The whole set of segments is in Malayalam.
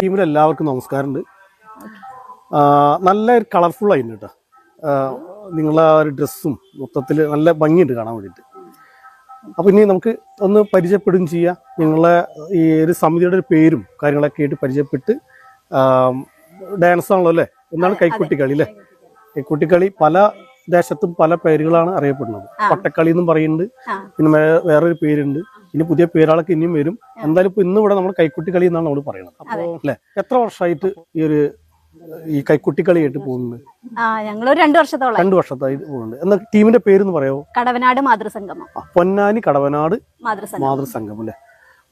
ടീമിൽ എല്ലാവർക്കും നമസ്കാരമുണ്ട്. നല്ല കളർഫുൾ ആയിരുന്നു കേട്ടോ. നിങ്ങളെ ആ ഒരു ഡ്രസ്സും മൊത്തത്തിൽ നല്ല ഭംഗിയുണ്ട് കാണാൻ വേണ്ടിയിട്ട്. അപ്പോൾ ഇനി നമുക്ക് ഒന്ന് പരിചയപ്പെടുകയും ചെയ്യാം. നിങ്ങളെ ഈ ഒരു സമിതിയുടെ ഒരു പേരും കാര്യങ്ങളൊക്കെ ആയിട്ട് പരിചയപ്പെട്ട് ഡാൻസ് ആണല്ലോ അല്ലേ? എന്നാണ് കൈക്കുട്ടിക്കളി അല്ലേ? കൈക്കുട്ടിക്കളി പല ദേശത്തും പല പേരുകളാണ് അറിയപ്പെടുന്നത്. പട്ടക്കളി എന്നും പറയുന്നുണ്ട്, പിന്നെ വേറൊരു പേരുണ്ട്, ഇനി പുതിയ പേരുകളൊക്കെ ഇനിയും വരും. എന്തായാലും ഇപ്പൊ ഇന്ന് ഇവിടെ നമ്മൾ കൈക്കുട്ടിക്കളി എന്നാണ് നമ്മൾ പറയുന്നത്. അപ്പൊ അല്ലെ, എത്ര വർഷമായിട്ട് ഈ കൈക്കുട്ടിക്കളിയായിട്ട് പോകുന്നത്? ഞങ്ങൾ 2 വർഷത്തോളം. 2 വർഷത്തായിട്ട് പോകുന്നുണ്ട്. എന്നാ ടീമിന്റെ പേരെന്ന് പറയാമോ? കടവനാട് മാതൃസംഗമം. പൊന്നാനി കടവനാട് മാതൃസംഗമം അല്ലെ?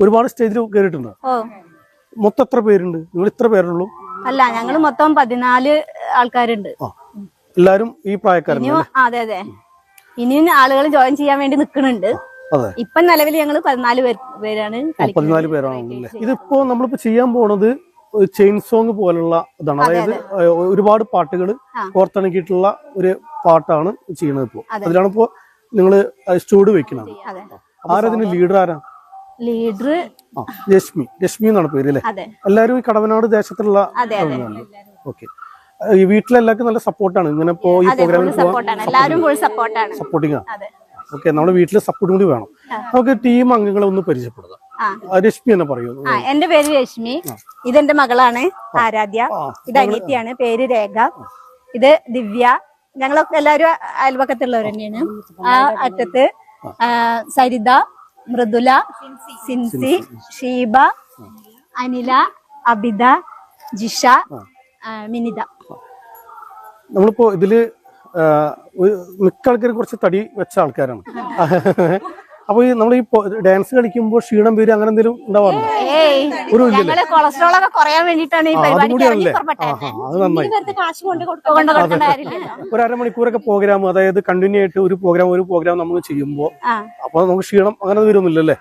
ഒരുപാട് സ്റ്റേജിൽ കയറിയിട്ടുണ്ടോ? മൊത്തം എത്ര പേരുണ്ട്? നിങ്ങൾ ഇത്ര പേരുള്ളൂ? അല്ല, ഞങ്ങൾ മൊത്തം 14 ആൾക്കാരുണ്ട്. എല്ലാരും ഈ പ്രായക്കാരൻ? അതെ അതെ. ഇനിയും ആളുകൾ ജോയിൻ ചെയ്യാൻ വേണ്ടി നിൽക്കുന്നുണ്ട്. ഇപ്പൊ നിലവിൽ ഞങ്ങൾ 14 പേരാണ്. 14 പേരാണല്ലേ? ഇതിപ്പോ നമ്മളിപ്പോ ചെയ്യാൻ പോണത് ചെയിൻ സോങ് പോലുള്ള ഇതാണ്. അതായത് ഒരുപാട് പാട്ടുകൾ കോർത്തിണക്കിയിട്ടുള്ള ഒരു പാട്ടാണ് ചെയ്യണത്. ഇപ്പോ അതിലാണ് ഇപ്പോ നിങ്ങള് സ്റ്റൂഡ് വെക്കുന്നത്. ആരതിന് ലീഡർ ആരാ? ലീഡർ രശ്മി എന്നാണ് പേര് അല്ലേ? എല്ലാരും ഈ കടവനാട് ദേശത്തുള്ള. ഓക്കെ. ഈ വീട്ടിലെല്ലാവർക്കും നല്ല സപ്പോർട്ടാണ് ഇങ്ങനെ ഇപ്പോ ഈ പ്രോഗ്രാമിൽ സപ്പോർട്ടിങ് ആണ്. ഓക്കെ, നമ്മുടെ വീട്ടില് സപ്പോർട്ടും കൂടി വേണം. നമുക്ക് ടീം അംഗങ്ങളെ ഒന്ന് പരിചയപ്പെടുത്താം. രശ്മി തന്നെ പറയൂ. എന്റെ പേര് രശ്മി, ഇതെന്റെ മകളാണ് ആരാധ്യ, ഇത് അനിയത്തിയാണ്, പേര് രേഖ, ഇത് ദിവ്യ. ഞങ്ങളൊക്കെ എല്ലാവരും അയൽപക്കത്തുള്ളവർ തന്നെയാണ്. ആ അറ്റത്ത് സരിത, മൃദുല, സിൻസി, ഷീബ, അനില, അബിത, ജിഷ, മിനിത. നമ്മളിപ്പോ ഇതില് മിക്ക ആൾക്കാർ കുറച്ച് തടി വെച്ച ആൾക്കാരാണ്. അപ്പൊ ഈ നമ്മൾ ഈ ഡാൻസ് കളിക്കുമ്പോൾ ക്ഷീണം പേര് അങ്ങനെ എന്തെങ്കിലും ഉണ്ടാവാറുണ്ടോ? കൊളസ്ട്രോൾ ഒക്കെ കുറയാൻ വേണ്ടിട്ടാണ്. അത് നന്നായി. ഒരു അരമണിക്കൂറൊക്കെ പ്രോഗ്രാം, അതായത് കണ്ടിന്യൂ ആയിട്ട് ഒരു പ്രോഗ്രാം നമ്മൾ ചെയ്യുമ്പോ അപ്പൊ നമുക്ക് ക്ഷീണം അങ്ങനെ വരുന്നില്ലല്ലേ?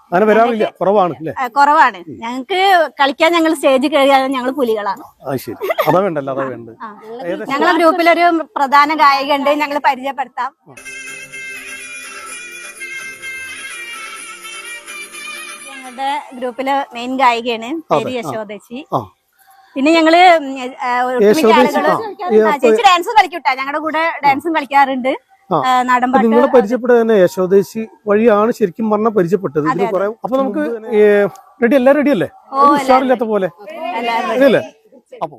അങ്ങനെ വരാറില്ല, കുറവാണ് അല്ലേ? കുറവാണ്. ഞങ്ങൾക്ക് കളിക്കാൻ ഞങ്ങൾ സ്റ്റേജ് കയറിയാൽ ഞങ്ങൾ പുലികളാണ്. ശരി, അതാ വേണ്ടല്ലോ, അതാ വേണ്ട. ഞങ്ങളുടെ ഗ്രൂപ്പിലൊരു പ്രധാന ഗായിക ഉണ്ട്, ഞങ്ങൾ പരിചയപ്പെടുത്താം. ഞങ്ങളുടെ ഗ്രൂപ്പിലെ മെയിൻ ഗായികയാണ്, പേര് യശോദച്ചി. പിന്നെ ഞങ്ങള് ചേച്ചി ഡാൻസും കളിക്കൂട്ടാ, ഞങ്ങളുടെ കൂടെ ഡാൻസും കളിക്കാറുണ്ട്. നിങ്ങളെ പരിചയപ്പെട്ടത് തന്നെ യശോദേശി വഴിയാണ് ശരിക്കും പറഞ്ഞാൽ പരിചയപ്പെട്ടത്. ഇതിന് കുറെ. അപ്പൊ നമുക്ക് എല്ലാം റെഡി അല്ലേ? ഉഷാറില്ലാത്ത പോലെ അല്ലേ? അപ്പൊ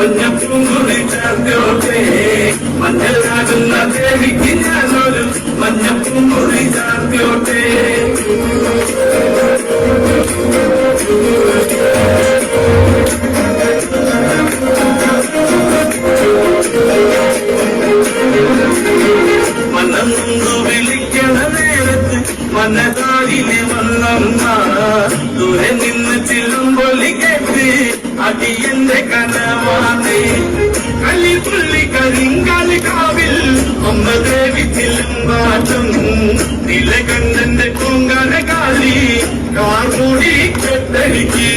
മഞ്ഞപ്പൂങ്കുറി ചാർത്തോട്ടെ മഞ്ഞളാകുന്ന ദേവിക്ക് ഞാനൊരു മഞ്ഞപ്പൂങ്കുറി ചാർത്തോട്ടെ മനന്നു വിളിക്കണ നേരത്ത് മനതാരിലെ വന്നമ്മ ദൂരെ നിന്ന് ചില്ലുമ്പൊലി കേട്ട് അടിയന്റെ കനവാണ് കളിപ്പുള്ളി കരിങ്കാലി കാവിൽ അമ്മ ദേവി ചില്ലുമ്പാട്ടും നിലകണ്ഠന്റെ പൂങ്കാല കാലി കാർമൂടി കെട്ടടിക്ക്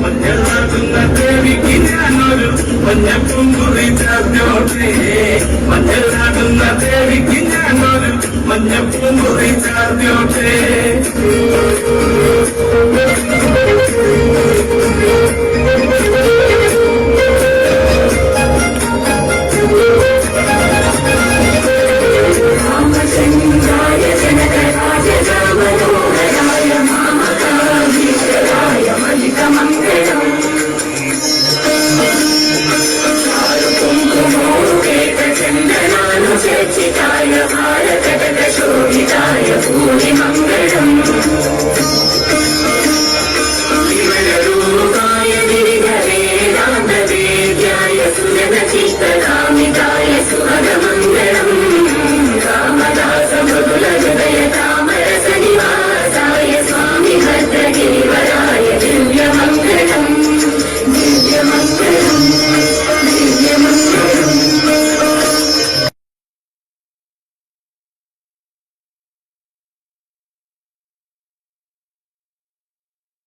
മഞ്ഞളാകുന്ന ദേവിക്ക് ഞാനൊരു മഞ്ഞപ്പൂങ്കുറി ചാർത്തോട്ടെ മഞ്ഞളാകുന്ന ദേവിക്ക് ഞാനൊരു മഞ്ഞപ്പൂങ്കുറി ചാർത്തോട്ടെ